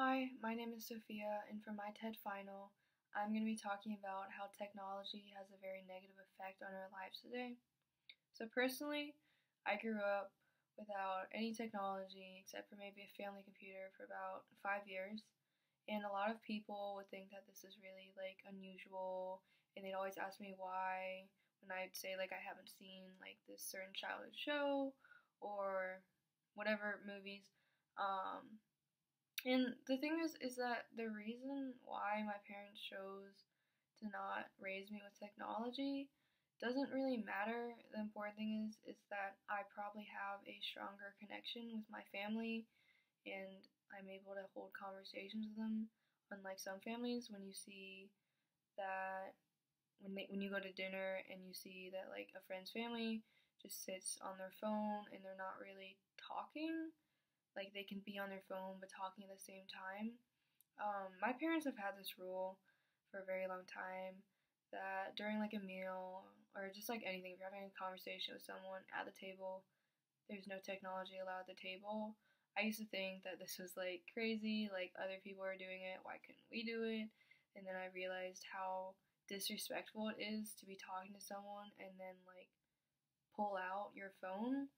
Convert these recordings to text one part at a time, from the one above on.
Hi, my name is Sophia, and for my TED final, I'm going to be talking about how technology has a very negative effect on our lives today. So, personally, I grew up without any technology except for maybe a family computer for about 5 years, and a lot of people would think that this is really unusual, and they'd always ask me why when I'd say I haven't seen this certain childhood show or whatever movies. And the thing is that the reason why my parents chose to not raise me with technology doesn't really matter. The important thing is that I probably have a stronger connection with my family and I'm able to hold conversations with them. Unlike some families, when you see that when you go to dinner and you see that a friend's family just sits on their phone and they're not really talking, they can be on their phone but talking at the same time. My parents have had this rule for a very long time that during a meal or just anything, if you're having a conversation with someone at the table, there's no technology allowed at the table. I used to think that this was crazy, other people are doing it, why couldn't we do it? And then I realized how disrespectful it is to be talking to someone and then pull out your phone,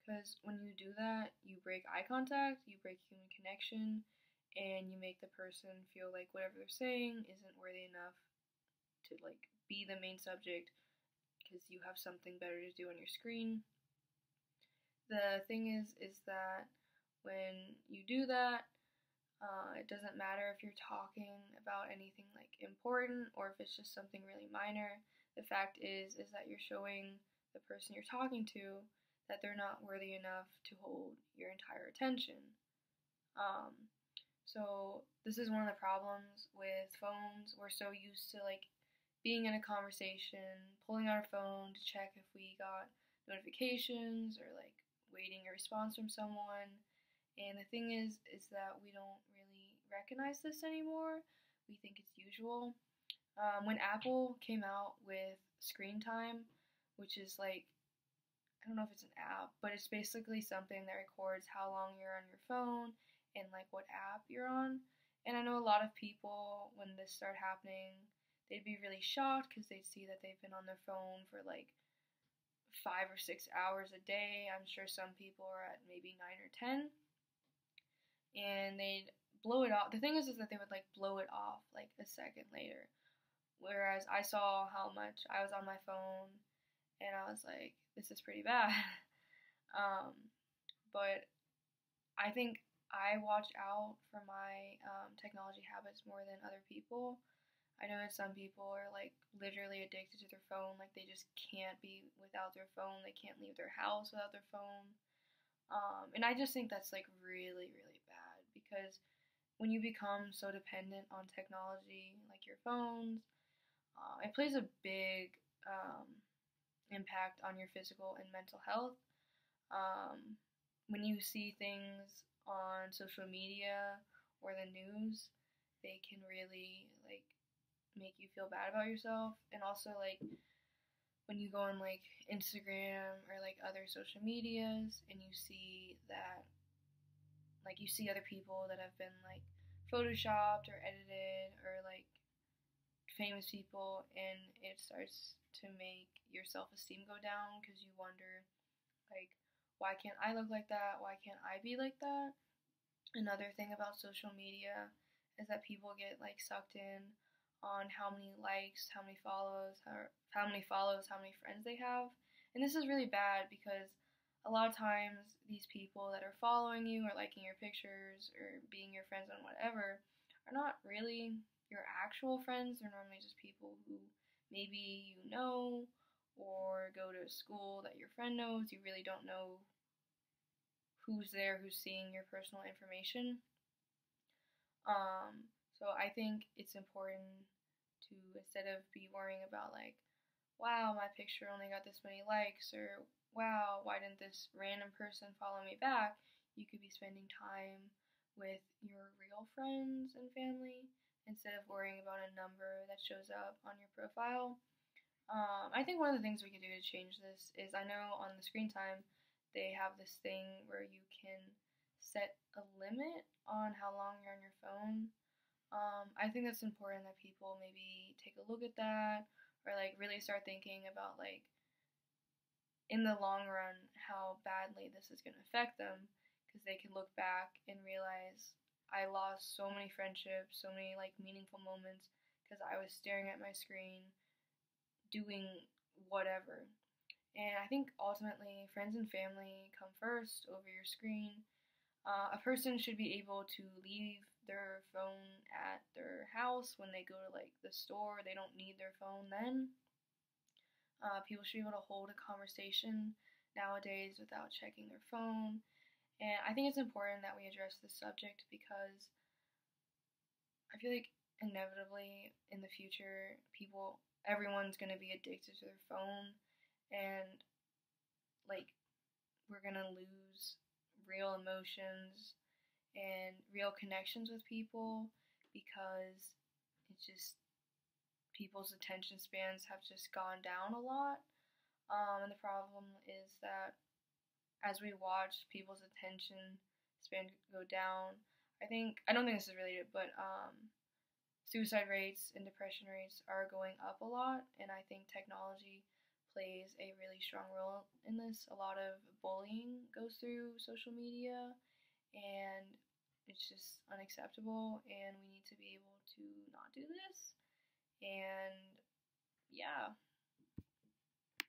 because when you do that, you break eye contact, you break human connection, and you make the person feel like whatever they're saying isn't worthy enough to be the main subject because you have something better to do on your screen. The thing is that when you do that, it doesn't matter if you're talking about anything important or if it's just something really minor. The fact is that you're showing the person you're talking to that they're not worthy enough to hold your entire attention. So this is one of the problems with phones. We're so used to being in a conversation, pulling out our phone to check if we got notifications or waiting a response from someone. And the thing is that we don't really recognize this anymore. We think it's usual. When Apple came out with Screen Time, which is I don't know if it's an app, but it's basically something that records how long you're on your phone and what app you're on. And I know a lot of people, when this started happening, they'd be really shocked because they'd see that they've been on their phone for 5 or 6 hours a day. I'm sure some people are at maybe 9 or 10. And they'd blow it off. The thing is that they would blow it off a second later. Whereas I saw how much I was on my phone and I was like, this is pretty bad. But I think I watch out for my technology habits more than other people. I know that some people are literally addicted to their phone, they just can't be without their phone, they can't leave their house without their phone. And I just think that's really, really bad, because when you become so dependent on technology, like your phones, it plays a big impact on your physical and mental health. When you see things on social media or the news, they can really make you feel bad about yourself. And also when you go on Instagram or other social medias and you see that you see other people that have been photoshopped or edited, or famous people, and it starts to make your self-esteem go down because you wonder why can't I look like that? Why can't I be like that? Another thing about social media is that people get sucked in on how many likes, how many follows, how many friends they have. And this is really bad because a lot of times these people that are following you or liking your pictures or being your friends on whatever are not really your actual friends. They're normally just people who maybe you know or go to a school that your friend knows. You really don't know who's there, who's seeing your personal information. So I think it's important to, instead of be worrying about wow, my picture only got this many likes, or wow, why didn't this random person follow me back, you could be spending time with your real friends and family instead of worrying about a number that shows up on your profile. I think one of the things we could do to change this is, I know on the Screen Time they have this thing where you can set a limit on how long you're on your phone. I think that's important that people maybe take a look at that, or like really start thinking about like in the long run how badly this is going to affect them, because they can look back and realize I lost so many friendships, so many like meaningful moments because I was staring at my screen doing whatever. And I think ultimately friends and family come first over your screen. A person should be able to leave their phone at their house when they go to like the store. They don't need their phone then. People should be able to hold a conversation nowadays without checking their phone. And I think it's important that we address this subject because I feel like inevitably in the future, everyone's going to be addicted to their phone, and like we're going to lose real emotions and real connections with people because it's just people's attention spans have just gone down a lot. And the problem is that as we watch people's attention span go down, I don't think this is related, but suicide rates and depression rates are going up a lot, and I think technology plays a really strong role in this. A lot of bullying goes through social media, and it's just unacceptable, and we need to be able to not do this. And yeah.